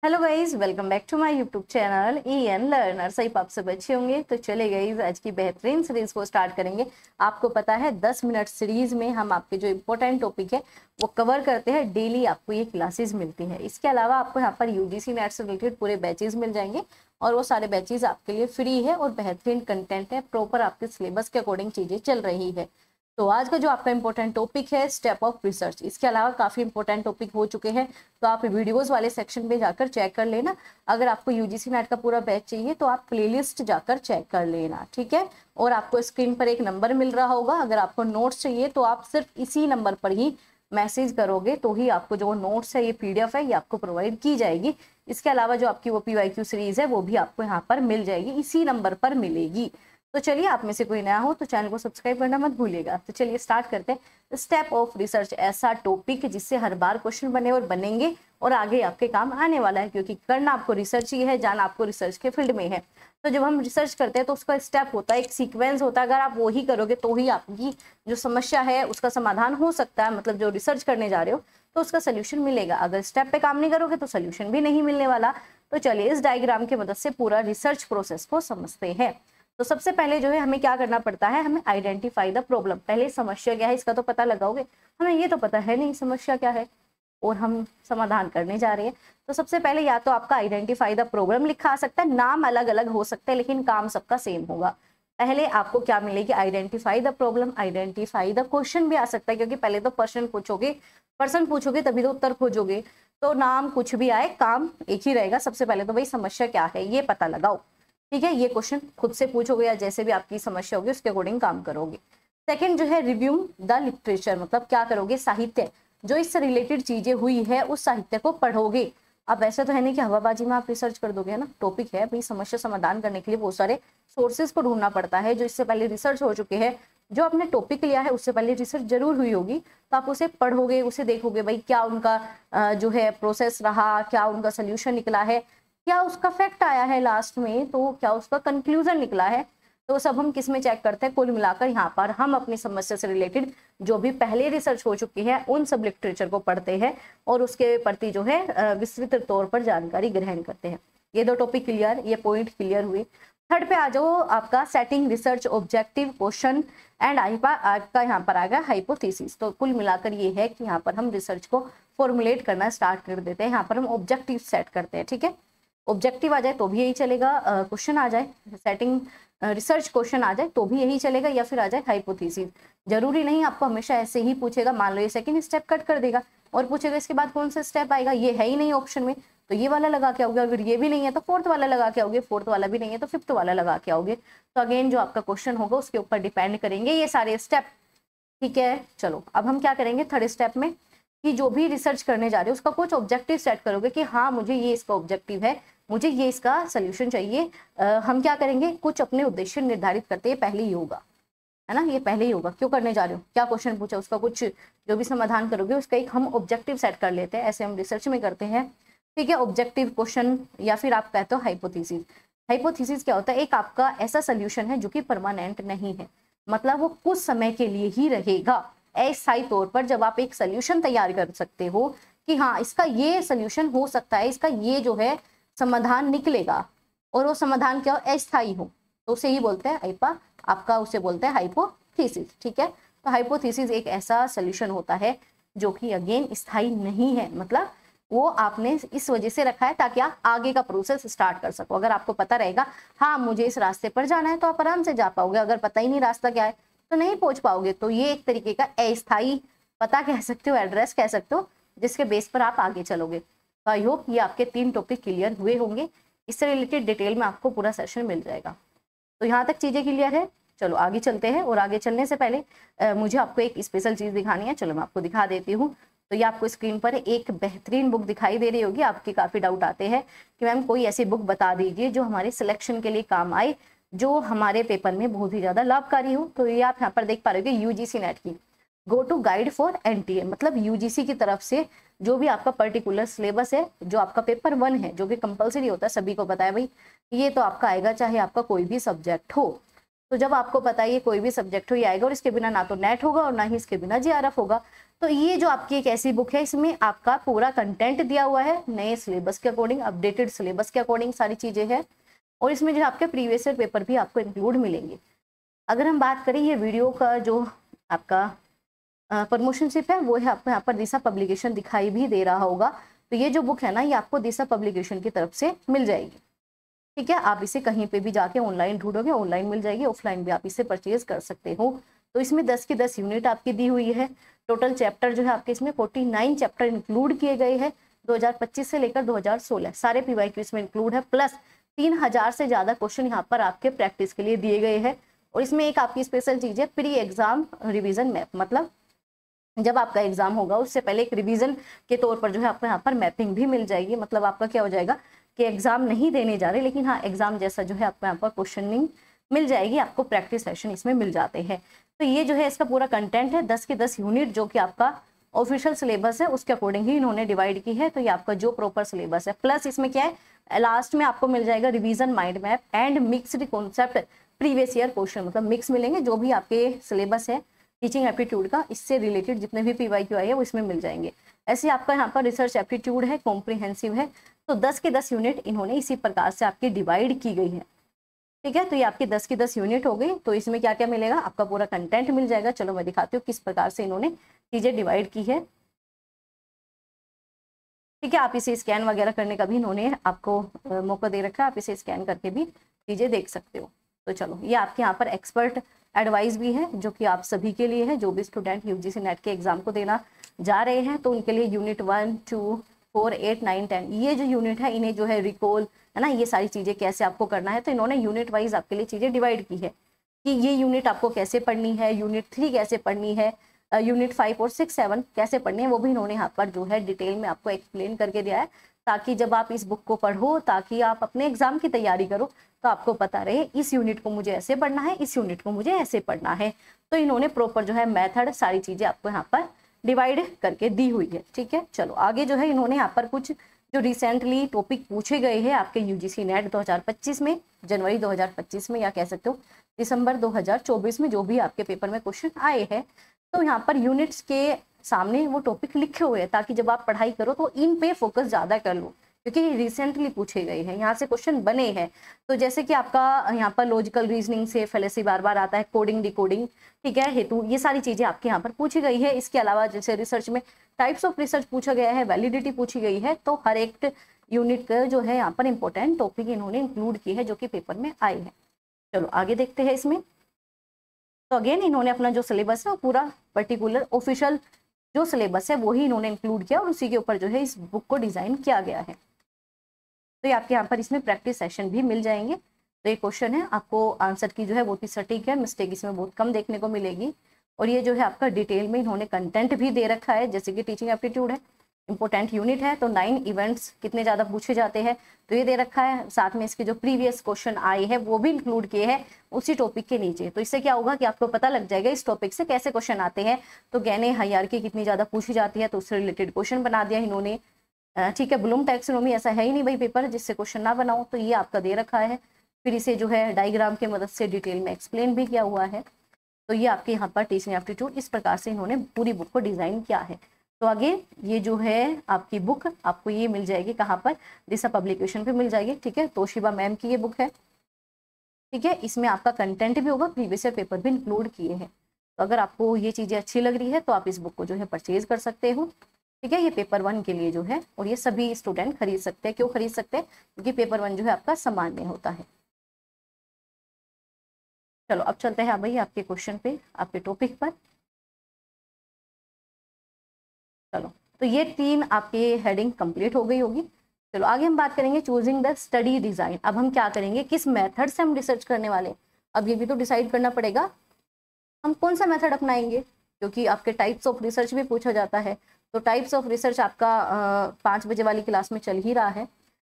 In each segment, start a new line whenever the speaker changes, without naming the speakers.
Hello guys, welcome back to my YouTube channel EN learner. सही आप सब अच्छे होंगे। तो चले गाइज, आज की बेहतरीन सीरीज को स्टार्ट करेंगे। आपको पता है 10 मिनट सीरीज में हम आपके जो इम्पोर्टेंट टॉपिक है वो कवर करते हैं। डेली आपको ये क्लासेस मिलती है। इसके अलावा आपको यहाँ पर UGC नेट से रिलेटेड पूरे बैचेज मिल जाएंगे और वो सारे बैचेज आपके लिए फ्री है और बेहतरीन कंटेंट है। प्रॉपर आपके सिलेबस के अकॉर्डिंग चीजें चल रही है। तो आज का जो आपका इंपॉर्टेंट टॉपिक है स्टेप ऑफ रिसर्च। इसके अलावा काफी इंपॉर्टेंट टॉपिक हो चुके हैं, तो आप वीडियोस वाले सेक्शन पे जाकर चेक कर लेना। अगर आपको UGC नेट का पूरा बैच चाहिए तो आप प्लेलिस्ट जाकर चेक कर लेना, ठीक है। और आपको स्क्रीन पर एक नंबर मिल रहा होगा। अगर आपको नोट्स चाहिए तो आप सिर्फ इसी नंबर पर ही मैसेज करोगे तो ही आपको जो नोट्स है, ये PDF है, ये आपको प्रोवाइड की जाएगी। इसके अलावा जो आपकी वो PYQ सीरीज है वो भी आपको यहाँ पर मिल जाएगी, इसी नंबर पर मिलेगी। तो चलिए, आप में से कोई नया हो तो चैनल को सब्सक्राइब करना मत भूलिएगा। तो चलिए स्टार्ट करते हैं। स्टेप ऑफ रिसर्च ऐसा टॉपिक जिससे हर बार क्वेश्चन बने और बनेंगे और आगे आपके काम आने वाला है, क्योंकि करना आपको रिसर्च ही है, जाना आपको रिसर्च के फील्ड में है। तो जब हम रिसर्च करते हैं तो उसका स्टेप होता है, एक सीक्वेंस होता है। अगर आप वो ही करोगे तो ही आपकी जो समस्या है उसका समाधान हो सकता है। मतलब जो रिसर्च करने जा रहे हो तो उसका सोल्यूशन मिलेगा। अगर स्टेप पे काम नहीं करोगे तो सोल्यूशन भी नहीं मिलने वाला। तो चलिए इस डायग्राम की मदद से पूरा रिसर्च प्रोसेस को समझते हैं। तो सबसे पहले जो है हमें क्या करना पड़ता है, हमें आइडेंटिफाई द प्रॉब्लम। पहले समस्या क्या है इसका तो पता लगाओगे। हमें ये तो पता है नहीं समस्या क्या है और हम समाधान करने जा रहे हैं। तो सबसे पहले या तो आपका आइडेंटिफाई द प्रॉब्लम लिखा आ सकता है, नाम अलग अलग हो सकते हैं लेकिन काम सबका सेम होगा। पहले आपको क्या मिलेगी, identify the problem. Identify the question भी आ सकता है, क्योंकि पहले तो पर्सन पूछोगे तभी तो उत्तर खोजोगे। तो नाम कुछ भी आए, काम एक ही रहेगा। सबसे पहले तो भाई समस्या क्या है ये पता लगाओ, ठीक है। ये क्वेश्चन खुद से पूछोगे या जैसे भी आपकी समस्या होगी उसके अकॉर्डिंग काम करोगे। सेकंड जो है रिव्यू द लिटरेचर, मतलब क्या करोगे, साहित्य जो इससे रिलेटेड चीजें हुई है उस साहित्य को पढ़ोगे। अब ऐसा तो है नहीं कि हवाबाजी में आप रिसर्च कर दोगे, है ना। टॉपिक है भाई, समस्या समाधान करने के लिए बहुत सारे सोर्सेज को ढूंढना पड़ता है जो इससे पहले रिसर्च हो चुके हैं। जो आपने टॉपिक लिया है उससे पहले रिसर्च जरूर हुई होगी, तो आप उसे पढ़ोगे, उसे देखोगे भाई क्या उनका जो है प्रोसेस रहा, क्या उनका सोल्यूशन निकला है, क्या उसका फैक्ट आया है लास्ट में, तो क्या उसका कंक्लूजन निकला है। तो सब हम किस में चेक करते हैं, कुल मिलाकर यहाँ पर हम अपनी समस्या से रिलेटेड जो भी पहले रिसर्च हो चुकी है उन सब लिटरेचर को पढ़ते हैं और उसके प्रति जो है विस्तृत तौर पर जानकारी ग्रहण करते हैं। ये दो टॉपिक क्लियर, ये पॉइंट क्लियर हुए। थर्ड पे आ जाओ, आपका setting research objective, question and आपका यहाँ पर आ गया हाइपोथेसिस। तो कुल मिलाकर ये है कि यहाँ पर हम रिसर्च को फॉर्मुलेट करना स्टार्ट कर देते हैं। यहाँ पर हम ऑब्जेक्टिव सेट करते हैं, ठीक है। ऑब्जेक्टिव आ जाए तो भी यही चलेगा, क्वेश्चन आ जाए, सेटिंग रिसर्च क्वेश्चन आ जाए तो भी यही चलेगा, या फिर आ जाए हाइपोथेसिस। जरूरी नहीं आपको हमेशा ऐसे ही पूछेगा। मान लो ये सेकंड स्टेप कट कर देगा और पूछेगा इसके बाद कौन सा स्टेप आएगा, ये है ही नहीं ऑप्शन में तो ये वाला लगा के आओगे। अगर ये भी नहीं है तो फोर्थ वाला लगा के आओगे, फोर्थ वाला भी नहीं है तो फिफ्थ वाला लगा के आओगे। तो अगेन जो आपका क्वेश्चन होगा उसके ऊपर डिपेंड करेंगे ये सारे स्टेप, ठीक है। चलो अब हम क्या करेंगे थर्ड स्टेप में, कि जो भी रिसर्च करने जा रहे हो उसका कुछ ऑब्जेक्टिव सेट करोगे कि हाँ मुझे ये इसका ऑब्जेक्टिव है, मुझे ये इसका सोल्यूशन चाहिए। हम क्या करेंगे, कुछ अपने उद्देश्य निर्धारित करते हैं। पहले ही होगा, है ना, ये पहले ही होगा। क्यों करने जा रहे हो, क्या क्वेश्चन पूछा, उसका कुछ जो भी समाधान करोगे उसका एक हम ऑब्जेक्टिव सेट कर लेते हैं। ऐसे हम रिसर्च में करते हैं, ठीक है। ऑब्जेक्टिव क्वेश्चन या फिर आप कहते हो हाइपोथेसिस। हाइपोथेसिस क्या होता है, एक आपका ऐसा सोल्यूशन है जो कि परमानेंट नहीं है, मतलब वो कुछ समय के लिए ही रहेगा। अस्थायी तौर पर जब आप एक सोल्यूशन तैयार कर सकते हो कि हाँ इसका ये सोल्यूशन हो सकता है, इसका ये जो है समाधान निकलेगा, और वो समाधान क्या हो, अस्थायी हो, तो उसे ही बोलते हैं आपका उसे बोलते हैं हाइपोथेसिस, ठीक है। तो हाइपोथेसिस एक ऐसा सोल्यूशन होता है जो कि अगेन स्थायी नहीं है, मतलब वो आपने इस वजह से रखा है ताकि आप आगे का प्रोसेस स्टार्ट कर सको। अगर आपको पता रहेगा हाँ मुझे इस रास्ते पर जाना है तो आप आराम से जा पाओगे। अगर पता ही नहीं रास्ता क्या है तो नहीं पहुंच पाओगे। तो ये एक तरीके का अस्थायी पता कह सकते हो, एड्रेस कह सकते हो, जिसके बेस पर आप आगे चलोगे। तो आई होप ये आपके 3 टॉपिक क्लियर हुए होंगे। इससे रिलेटेड डिटेल में आपको पूरा सेशन मिल जाएगा। तो यहाँ तक चीजें क्लियर है। चलो आगे चलते हैं, और आगे चलने से पहले मुझे आपको एक स्पेशल चीज दिखानी है। चलो मैं आपको दिखा देती हूँ। तो ये आपको स्क्रीन पर एक बेहतरीन बुक दिखाई दे रही होगी। आपके काफी डाउट आते हैं कि मैम कोई ऐसी बुक बता दीजिए जो हमारे सिलेक्शन के लिए काम आए, जो हमारे पेपर में बहुत ही ज्यादा लाभकारी हो। तो ये आप यहाँ पर देख पा रहे हो UGC नेट की go to guide for NTA, मतलब UGC की तरफ से जो भी आपका पर्टिकुलर सिलेबस है, जो आपका पेपर 1 है, जो भी कंपलसरी होता है, सभी को पता है भाई ये तो आपका आएगा चाहे आपका कोई भी सब्जेक्ट हो। तो जब आपको पता है ये कोई भी सब्जेक्ट हो ये आएगा, और इसके बिना ना तो नेट होगा और ना ही इसके बिना JRF होगा। तो ये जो आपकी एक ऐसी बुक है, इसमें आपका पूरा कंटेंट दिया हुआ है, नए सिलेबस के अकॉर्डिंग, अपडेटेड सिलेबस के अकॉर्डिंग सारी चीजें हैं, और इसमें जो आपके प्रीवियस ईयर पेपर भी आपको इंक्लूड मिलेंगे। अगर हम बात करें ये वीडियो का जो आपका प्रमोशनशिप है, वो है आपको यहाँ पर दिशा पब्लिकेशन दिखाई भी दे रहा होगा। तो ये जो बुक है ना, ये आपको दिशा पब्लिकेशन की तरफ से मिल जाएगी। ठीक है, आप इसे कहीं पे भी जाके ऑनलाइन ढूंढोगे, ऑनलाइन मिल जाएगी, ऑफलाइन भी आप इसे परचेज कर सकते हो। तो इसमें 10 की 10 यूनिट आपकी दी हुई है। टोटल चैप्टर जो है आपके इसमें 49 चैप्टर इंक्लूड किए गए हैं 2025 से लेकर 2016, सारे पीवाईक्यू इसमें इंक्लूड है। प्लस 3000 से ज्यादा क्वेश्चन यहाँ पर आपके प्रैक्टिस के लिए दिए गए हैं। और इसमें एक आपकी स्पेशल चीज है, प्री एग्जाम रिवीजन मैप, मतलब जब आपका एग्जाम होगा उससे पहले एक रिवीजन के तौर पर जो है आपको यहाँ पर मैपिंग भी मिल जाएगी। मतलब आपका क्या हो जाएगा कि एग्जाम नहीं देने जा रहे, लेकिन हाँ एग्जाम जैसा जो है आपको यहाँ पर क्वेश्चनिंग मिल जाएगी, आपको प्रैक्टिस सेशन इसमें मिल जाते हैं। तो ये जो है इसका पूरा कंटेंट है, 10 की 10 यूनिट जो कि आपका ऑफिशियल सिलेबस है उसके अकॉर्डिंग ही इन्होंने डिवाइड की है। तो ये आपका जो प्रॉपर सिलेबस है, प्लस इसमें क्या है, लास्ट में आपको मिल जाएगा revision mind map and mixed concept previous year question, मतलब मिक्स मिलेंगे, जो भी आपके सिलेबस है टीचिंग एप्टीट्यूड का, इससे रिलेटेड जितने भी पीवाईक्यू आए हैं वो इसमें मिल जाएंगे। ऐसे आपका यहाँ पर रिसर्च एप्टीट्यूड है, कॉम्प्रिहेंसिव है। तो 10 के 10 यूनिट इन्होंने इसी प्रकार से आपकी डिवाइड की गई है। ठीक है, तो ये आपकी 10 की 10 यूनिट हो गई। तो इसमें क्या क्या मिलेगा, आपका पूरा कंटेंट मिल जाएगा। चलो मैं दिखाती हूँ किस प्रकार से इन्होंने चीजें डिवाइड की है। ठीक है, आप इसे स्कैन वगैरह करने का भी इन्होंने आपको मौका दे रखा है, आप इसे स्कैन करके भी चीजें देख सकते हो। तो चलो, ये आपके यहाँ पर एक्सपर्ट एडवाइस भी है जो कि आप सभी के लिए है, जो भी स्टूडेंट यूजीसी नेट के एग्जाम को देना जा रहे हैं। तो उनके लिए यूनिट 1, 2, 4, 8, 9, 10 ये जो यूनिट है, इन्हें जो है रिकॉल है ना, ये सारी चीजें कैसे आपको करना है, तो इन्होंने यूनिट वाइज आपके लिए चीजें डिवाइड की है कि ये यूनिट आपको कैसे पढ़नी है, यूनिट 3 कैसे पढ़नी है, यूनिट 5 और 6, 7 कैसे पढ़नी है, वो भी इन्होंने यहाँ पर जो है डिटेल में आपको एक्सप्लेन करके दिया है, ताकि जब आप इस बुक को पढ़ो, ताकि आप अपने एग्जाम की तैयारी करो, तो आपको पता रहे इस यूनिट को मुझे ऐसे पढ़ना है, इस यूनिट को मुझे ऐसे पढ़ना है। तो इन्होंने प्रॉपर जो है मेथड सारी चीजें आपको यहाँ पर डिवाइड करके दी हुई है। ठीक है, चलो आगे जो है इन्होंने यहाँ पर कुछ जो रिसेंटली टॉपिक पूछे गए हैं आपके यूजीसी नेट 2025 में, जनवरी 2025 में, या कह सकते हो दिसंबर 2024 में, जो भी आपके पेपर में क्वेश्चन आए हैं, तो यहाँ पर यूनिट्स के सामने वो टॉपिक लिखे हुए हैं, ताकि जब आप पढ़ाई करो तो इन पे फोकस ज्यादा कर लो, क्योंकि रिसेंटली पूछे गए हैं, यहाँ से क्वेश्चन बने हैं। तो जैसे कि आपका यहाँ पर लॉजिकल रीजनिंग से फैलेसी बार बार आता है, कोडिंग डिकोडिंग, ठीक है, हेतु, ये सारी चीजें आपके यहाँ पर पूछी गई है। इसके अलावा जैसे रिसर्च में टाइप्स ऑफ रिसर्च पूछा गया है, वैलिडिटी पूछी गई है। तो हर एक यूनिट का जो है यहाँ पर इंपॉर्टेंट टॉपिक इन्होंने इंक्लूड की है, जो कि पेपर में आए हैं। चलो आगे देखते हैं इसमें। तो अगेन इन्होंने अपना जो सिलेबस है वो पूरा पर्टिकुलर ऑफिशियल जो सिलेबस है वो ही इन्होंने इंक्लूड किया, और उसी के ऊपर जो है इस बुक को डिजाइन किया गया है। तो ये आपके यहाँ पर इसमें प्रैक्टिस सेशन भी मिल जाएंगे। तो ये क्वेश्चन है, आपको आंसर की जो है बहुत ही सटीक है, मिस्टेक इसमें बहुत कम देखने को मिलेगी। और ये जो है आपका डिटेल में इन्होंने कंटेंट भी दे रखा है, जैसे कि टीचिंग एप्टीट्यूड है, इंपॉर्टेंट यूनिट है, तो 9 इवेंट्स कितने ज्यादा पूछे जाते हैं तो ये दे रखा है। साथ में इसके जो प्रीवियस क्वेश्चन आए हैं वो भी इंक्लूड किए हैं उसी टॉपिक के नीचे। तो इससे क्या होगा कि आपको पता लग जाएगा इस टॉपिक से कैसे क्वेश्चन आते हैं। तो गैने हायरार्की कितनी ज्यादा पूछी जाती है, तो उससे रिलेटेड क्वेश्चन बना दिया इन्होंने। ठीक है, ब्लूम टैक्सोनॉमी ऐसा है ही नहीं भाई पेपर जिससे क्वेश्चन ना बनाओ, तो ये आपका दे रखा है। फिर इसे जो है डायग्राम की मदद से डिटेल में एक्सप्लेन भी किया हुआ है। तो ये आपके यहाँ पर टीचिंग एप्टीट्यूड इस प्रकार से इन्होंने पूरी बुक को डिजाइन किया है। तो आगे ये जो है आपकी बुक आपको ये मिल जाएगी कहाँ पर, दिशा पब्लिकेशन पे मिल जाएगी। ठीक है, तोशिबा मैम की ये बुक है। ठीक है, इसमें आपका कंटेंट भी होगा, प्रीवियस ईयर पेपर भी इंक्लूड किए हैं। तो अगर आपको ये चीजें अच्छी लग रही है तो आप इस बुक को जो है परचेज कर सकते हो। ठीक है, ये पेपर 1 के लिए जो है, और ये सभी स्टूडेंट खरीद सकते हैं। क्यों खरीद सकते हैं, क्योंकि पेपर 1 जो है आपका सामान्य होता है। चलो अब चलते हैं भाई आपके क्वेश्चन पे, आपके टॉपिक पर। चलो, तो ये 3 आपके हेडिंग कंप्लीट हो गई होगी। चलो आगे हम बात करेंगे चूजिंग द स्टडी डिजाइन। अब हम क्या करेंगे, किस मेथड से हम रिसर्च करने वाले। अब ये भी तो डिसाइड करना पड़ेगा हम कौन सा मेथड अपनाएंगे, क्योंकि आपके टाइप्स ऑफ रिसर्च भी पूछा जाता है। तो टाइप्स ऑफ रिसर्च आपका 5 बजे वाली क्लास में चल ही रहा है।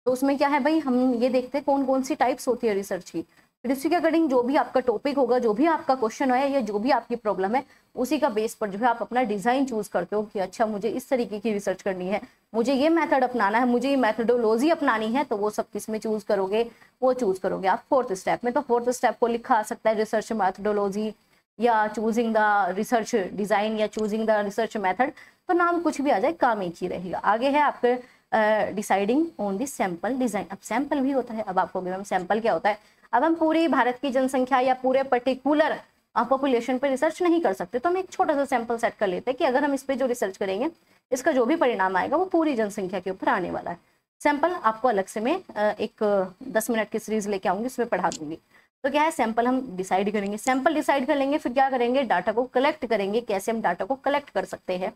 तो उसमें क्या है भाई, हम ये देखते हैं कौन कौन सी टाइप्स होती है रिसर्च की। फिर उसी के अकॉर्डिंग जो भी आपका टॉपिक होगा, जो भी आपका क्वेश्चन है या जो भी आपकी प्रॉब्लम है, उसी का बेस पर जो है आप अपना डिजाइन चूज करते हो कि अच्छा मुझे इस तरीके की रिसर्च करनी है, मुझे ये मेथड अपनाना है, मुझे ये मेथडोलॉजी अपनानी है। तो वो सब किस में चूज करोगे, वो चूज करोगे आप 4th स्टेप में। तो 4th स्टेप को लिखा आ सकता है रिसर्च मेथडोलॉजी, या चूजिंग द रिसर्च डिजाइन या चूजिंग द रिसर्च मेथड, तो नाम कुछ भी आ जाए काम एक ही रहेगा। आगे है आपके deciding on the sample design. अब सैंपल भी होता है, अब आपको मैम सैंपल क्या होता है। अब हम पूरी भारत की जनसंख्या या पूरे पर्टिकुलर पॉपुलेशन पे रिसर्च नहीं कर सकते, तो हम एक छोटा सा सैंपल सेट कर लेते हैं कि अगर हम इस पे जो रिसर्च करेंगे इसका जो भी परिणाम आएगा वो पूरी जनसंख्या के ऊपर आने वाला है। सैंपल आपको अलग से मैं एक 10 मिनट की सीरीज लेके आऊंगी, उसमें पढ़ा दूंगी। तो क्या है, सैंपल हम डिसाइड करेंगे, सैंपल डिसाइड कर लेंगे, फिर क्या करेंगे, डाटा को कलेक्ट करेंगे, कैसे हम डाटा को कलेक्ट कर सकते हैं।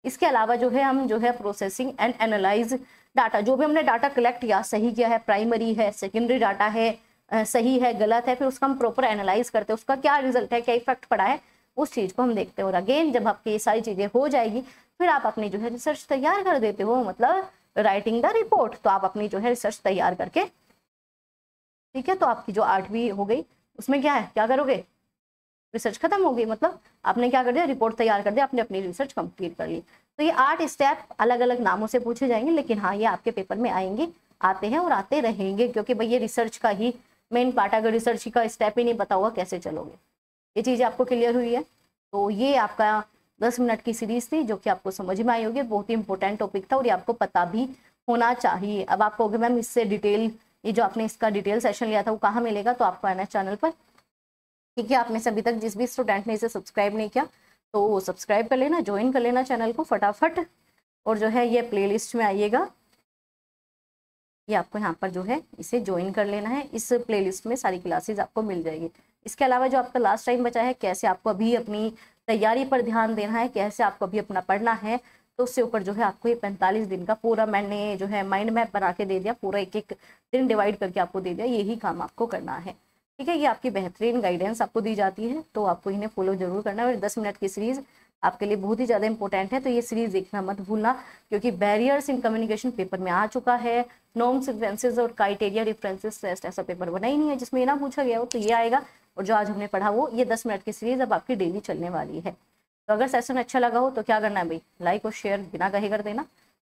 इसके अलावा जो है हम जो है प्रोसेसिंग एंड एनालाइज डाटा, जो भी हमने डाटा कलेक्ट किया सही किया है, प्राइमरी है, सेकेंडरी डाटा है, सही है, गलत है, फिर उसका हम प्रॉपर एनालाइज करते हैं, उसका क्या रिजल्ट है, क्या इफेक्ट पड़ा है, उस चीज को हम देखते हैं। और अगेन जब आपकी ये सारी चीजें हो जाएगी फिर आप अपनी जो है रिसर्च तैयार कर देते हो, मतलब राइटिंग द रिपोर्ट। तो आप अपनी जो है रिसर्च तैयार करके, ठीक है, तो आपकी जो 8वीं हो गई उसमें क्या है, क्या करोगे, रिसर्च खत्म हो गई, मतलब आपने क्या कर दिया, रिपोर्ट तैयार कर दिया, आपने अपनी रिसर्च कंप्लीट कर ली। तो ये 8 स्टेप अलग अलग नामों से पूछे जाएंगे, लेकिन हाँ ये आपके पेपर में आएंगे, आते हैं और आते रहेंगे, क्योंकि भाई ये रिसर्च का ही मेन पार्ट। अगर रिसर्च का स्टेप ही नहीं पता होगा कैसे चलोगे। ये चीज़ आपको क्लियर हुई है। तो ये आपका 10 मिनट की सीरीज थी जो कि आपको समझ में आई होगी, बहुत ही इंपॉर्टेंट टॉपिक था और ये आपको पता भी होना चाहिए। अब आप कहोगे मैम इससे डिटेल, ये जो आपने इसका डिटेल सेशन लिया था वो कहाँ मिलेगा, तो आपको आना चैनल पर, ठीक है। आपने से अभी तक जिस भी स्टूडेंट ने इसे सब्सक्राइब नहीं किया तो वो सब्सक्राइब कर लेना, ज्वाइन कर लेना चैनल को फटाफट। और जो है ये प्लेलिस्ट में आइएगा, ये आपको यहाँ पर जो है इसे ज्वाइन कर लेना है, इस प्लेलिस्ट में सारी क्लासेस आपको मिल जाएगी। इसके अलावा जो आपका लास्ट टाइम बचा है, कैसे आपको अभी अपनी तैयारी पर ध्यान देना है, कैसे आपको अभी अपना पढ़ना है, तो उससे ऊपर जो है आपको ये 45 दिन का पूरा मैंने जो है माइंड मैप बना के दे दिया, पूरा एक एक दिन डिवाइड करके आपको दे दिया, यही काम आपको करना है, ठीक है। ये आपकी बेहतरीन गाइडेंस आपको दी जाती है, तो आपको इन्हें फॉलो जरूर करना है। और 10 मिनट की सीरीज आपके लिए बहुत ही ज़्यादा इंपॉर्टेंट है, तो ये सीरीज देखना मत भूलना, क्योंकि बैरियर्स इन कम्युनिकेशन पेपर में आ चुका है। नॉर्म सीक्वेंसेस और क्राइटेरिया डिफरेंसेस टेस्ट ऐसा पेपर बना ही नहीं है जिसमें ये ना पूछा गया हो, तो ये आएगा। और जो आज हमने पढ़ा वो ये 10 मिनट की सीरीज अब आपकी डेली चलने वाली है। तो अगर सेशन अच्छा लगा हो तो क्या करना है भाई, लाइक और शेयर बिना कहे कर देना।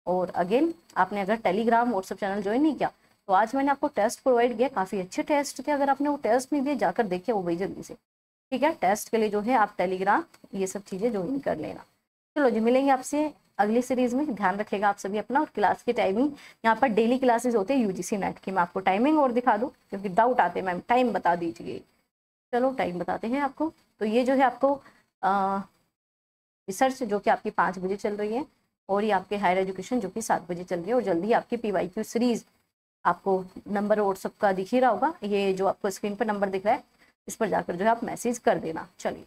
और अगेन आपने अगर टेलीग्राम व्हाट्सएप चैनल ज्वाइन नहीं किया तो आज मैंने आपको टेस्ट प्रोवाइड किया, काफ़ी अच्छे टेस्ट थे, अगर आपने वो टेस्ट नहीं दिए जाकर देखिए वो भाई जल्दी से, ठीक है। टेस्ट के लिए जो है आप टेलीग्राम ये सब चीज़ें ज्वाइन कर लेना। चलो जी, मिलेंगे आपसे अगली सीरीज में। ध्यान रखेगा आप सभी अपना। और क्लास की टाइमिंग यहाँ पर डेली क्लासेस होते हैं यूजीसी नेट की, मैं आपको टाइमिंग और दिखा दूँ क्योंकि डाउट आते हैं मैम टाइम बता दीजिए। चलो टाइम बताते हैं आपको। तो ये जो है आपको रिसर्च जो कि आपकी 5 बजे चल रही है, और ये आपके हायर एजुकेशन जो कि 7 बजे चल रही है। और जल्दी आपकी PYQ सीरीज आपको नंबर व्हाट्सएप का दिख ही रहा होगा, ये जो आपको स्क्रीन पर नंबर दिख रहा है इस पर जाकर जो है आप मैसेज कर देना। चलिए।